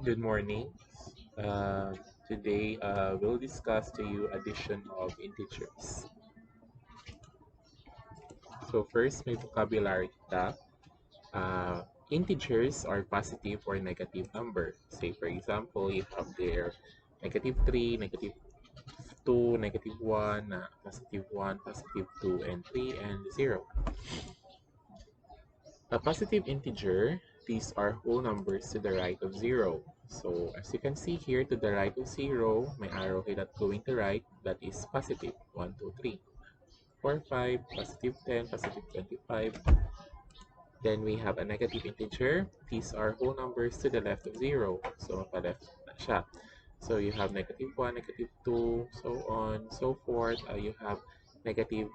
Good morning. Uh, Today we'll discuss to you addition of integers. So first, may vocabulary kita. Integers are positive or negative number. Say for example, you have there -3, -2, -1, +1, +2, and 3, and 0. A positive integer, these are whole numbers to the right of 0. So as you can see here, to the right of 0, may arrow here that going to right, that is positive. 1, 2, 3, 4, 5, +10, +25. Then we have a negative integer. These are whole numbers to the left of 0. So mapa-left na siya. So you have -1, -2, so on, so forth. You have -25,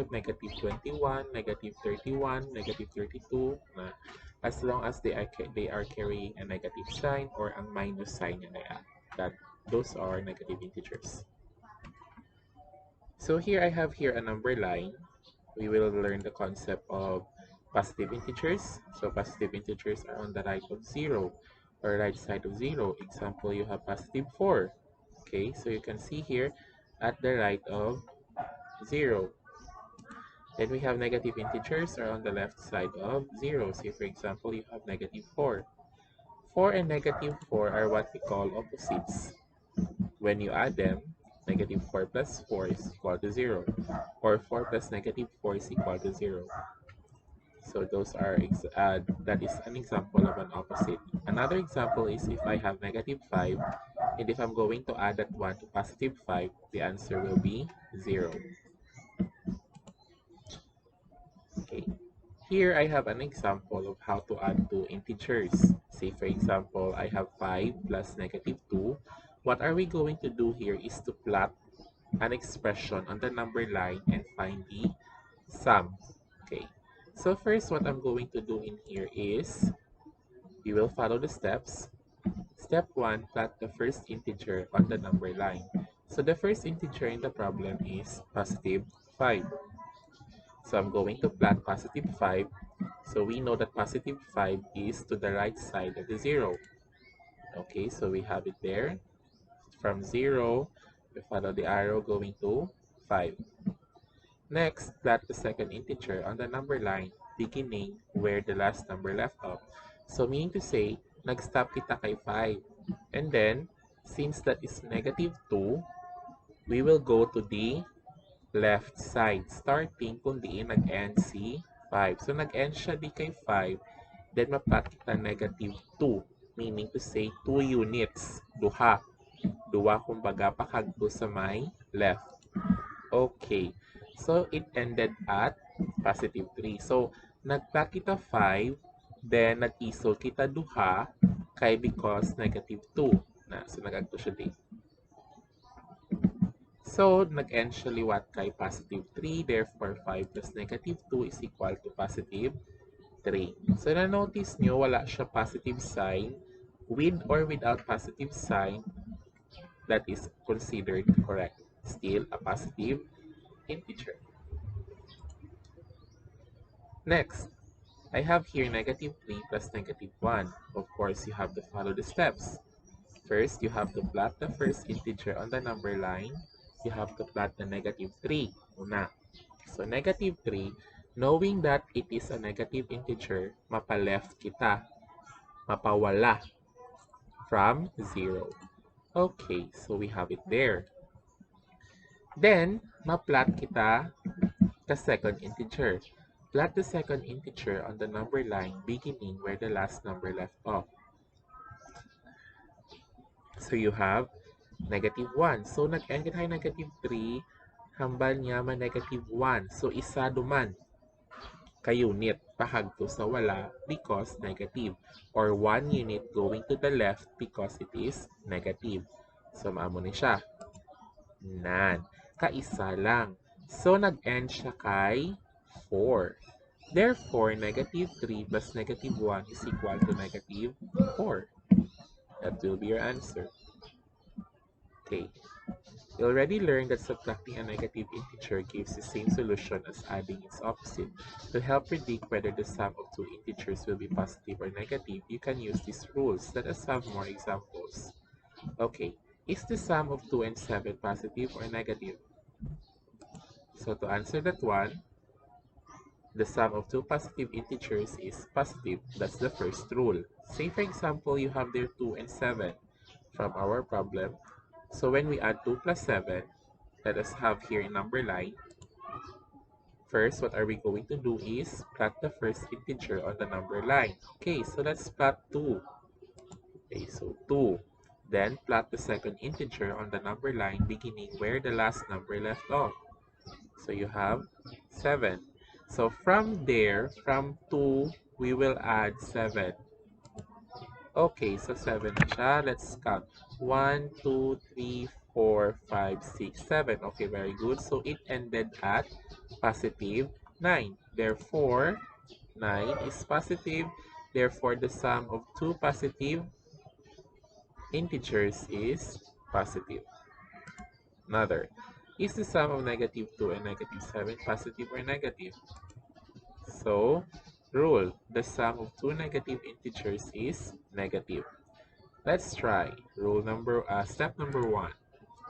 -21, -31, -32. As long as they are carrying a negative sign or a minus sign that those are negative integers. So here I have here a number line. We will learn the concept of positive integers. So positive integers are on the right of 0 or right side of 0. Example, you have +4. Okay, so you can see here at the right of 0. Then we have negative integers are on the left side of 0. Say for example, you have -4. 4 and -4 are what we call opposites. When you add them, -4 plus 4 is equal to 0. Or 4 plus -4 is equal to 0. So those are that is an example of an opposite. Another example is if I have -5, and if I'm going to add that one to +5, the answer will be 0. Okay. Here I have an example of how to add two integers. Say for example, I have 5 plus -2. What are we going to do here is to plot an expression on the number line and find the sum. Okay. So first, what I'm going to do in here is we will follow the steps. Step 1, plot the first integer on the number line. So the first integer in the problem is +5. So I'm going to plot +5. So we know that +5 is to the right side of the 0. Okay, so we have it there. From 0, we follow the arrow going to 5. Next, plot the second integer on the number line, beginning where the last number left off. So meaning to say, nag-stop kita kay 5. And then, since that is -2, we will go to the left side. Starting kung diin nag-end si 5. So nag-end siya di kay 5, then maplot kita -2. Meaning to say, 2 units. Duha. Duwa kumbaga pakagto sa may left. Okay. So, it ended at +3. So, nagplot kita 5, then nag-isol kita duha, kay because -2. So, nag-agto siya di. So, nag-end siya liwat kay +3. Therefore, 5 plus -2 is equal to +3. So, na-notice nyo, wala siya positive sign. With or without positive sign, that is considered correct. Still a positive integer. Next, I have here -3 plus -1. Of course, you have to follow the steps. First, you have to plot the first integer on the number line. You have to plot the -3. Una. So, -3, knowing that it is a negative integer, mapa-left kita. Mapawala from 0. Okay, so we have it there. Then, ma-plot kita the second integer. Plot the second integer on the number line beginning where the last number left off. So you have -1. So nag-end tayo -3, hambal niya -1. So isa duman ka unit pahagto sa wala because negative, or 1 unit going to the left because it is negative. So maamo ni siya. Nan. Kaisa lang. So nag-end siya kay 4. Therefore, -3 plus -1 is equal to -4. That will be your answer. Okay. You already learned that subtracting a negative integer gives the same solution as adding its opposite. To help predict whether the sum of two integers will be positive or negative, you can use these rules. Let us have more examples. Okay, is the sum of 2 and 7 positive or negative? So to answer that one, the sum of two positive integers is positive. That's the first rule. Say for example, you have there 2 and 7 from our problem. So when we add 2 plus 7, let us have here a number line. First, what are we going to do is plot the first integer on the number line. Okay, so let's plot 2. Okay, so 2. Then plot the second integer on the number line beginning where the last number left off. So you have 7. So from there, from 2, we will add 7. Okay, so 7 na siya. Let's count. 1, 2, 3, 4, 5, 6, 7. Okay, very good. So it ended at positive 9. Therefore, 9 is positive. Therefore, the sum of two positive integers is positive. Another. Is the sum of negative 2 and negative 7 positive or negative? So, rule, the sum of two negative integers is negative. Let's try. Step number 1.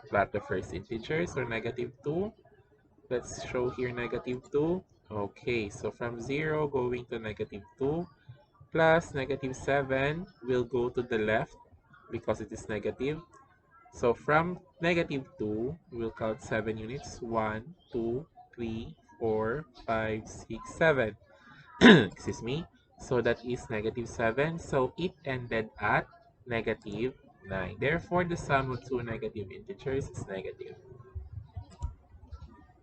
Plot the first integers or negative 2. Let's show here negative 2. Okay, so from 0 going to negative 2 plus negative 7 will go to the left because it is negative. So from negative 2, we'll count 7 units. 1, 2, 3, 4, 5, 6, 7. Excuse me. So that is negative 7. So it ended at negative 9. Therefore, the sum of two negative integers is negative.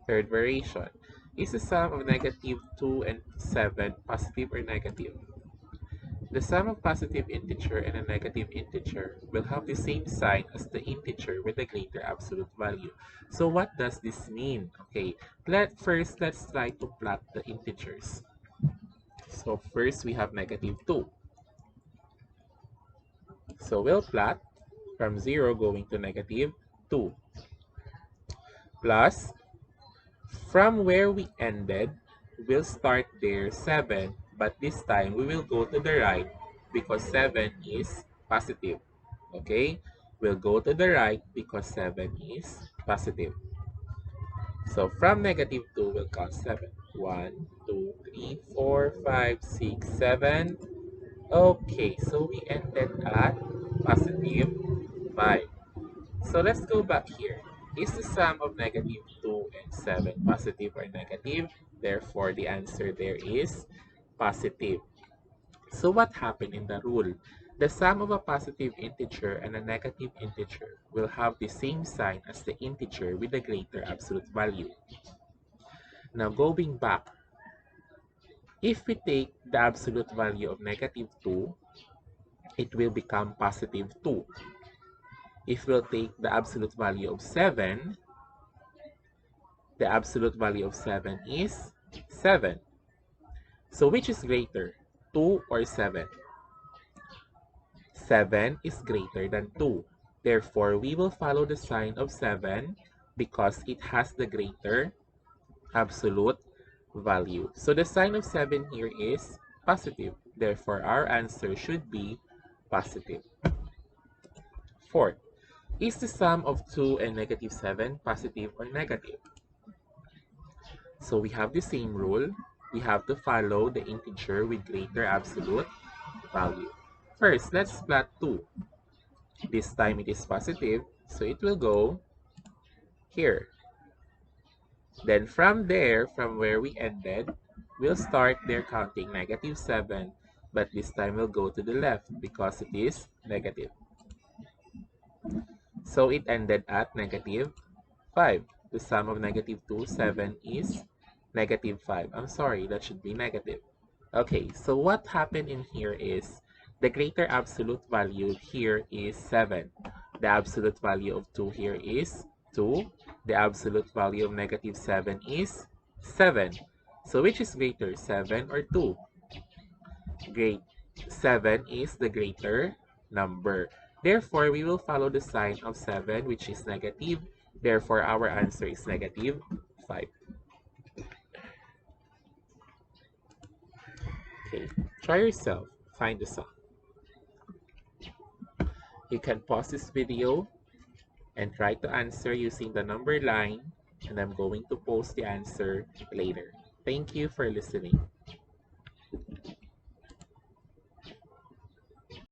Third variation. Is the sum of negative 2 and 7 positive or negative? The sum of positive integer and a negative integer will have the same sign as the integer with a greater absolute value. So what does this mean? Okay, let's try to plot the integers. So first we have negative 2. So we'll plot from 0 going to negative 2 plus from where we ended, we'll start there 7, but this time we will go to the right because 7 is positive. Okay? We'll go to the right because 7 is positive. So from negative 2, we'll count 7. 1, 2, 3, 4, 5, 6, 7. Okay, so we ended at positive 5. So let's go back here. Is the sum of negative 2 and 7 positive or negative? Therefore, the answer there is positive. So what happened in the rule? The sum of a positive integer and a negative integer will have the same sign as the integer with a greater absolute value. Now going back, if we take the absolute value of negative 2, it will become positive 2. If we'll take the absolute value of 7, the absolute value of 7 is 7. So which is greater, 2 or 7? 7 is greater than 2. Therefore, we will follow the sign of 7 because it has the greater absolute value. So the sign of 7 here is positive. Therefore, our answer should be positive. Fourth, is the sum of 2 and negative 7 positive or negative? So we have the same rule. We have to follow the integer with greater absolute value. First, let's plot 2. This time it is positive, so it will go here. Then from there, from where we ended, we'll start there counting negative 7, but this time we'll go to the left because it is negative. So it ended at negative 5. The sum of negative 2, 7 is negative 5. I'm sorry, that should be negative. Okay, so what happened in here is the greater absolute value here is 7. The absolute value of 2 here is 2. The absolute value of negative 7 is 7. So which is greater, 7 or 2? Great. 7 is the greater number. Therefore, we will follow the sign of 7, which is negative Therefore, our answer is negative 5. Okay, try yourself. Find the sum. You can pause this video and try to answer using the number line, and I'm going to post the answer later. Thank you for listening.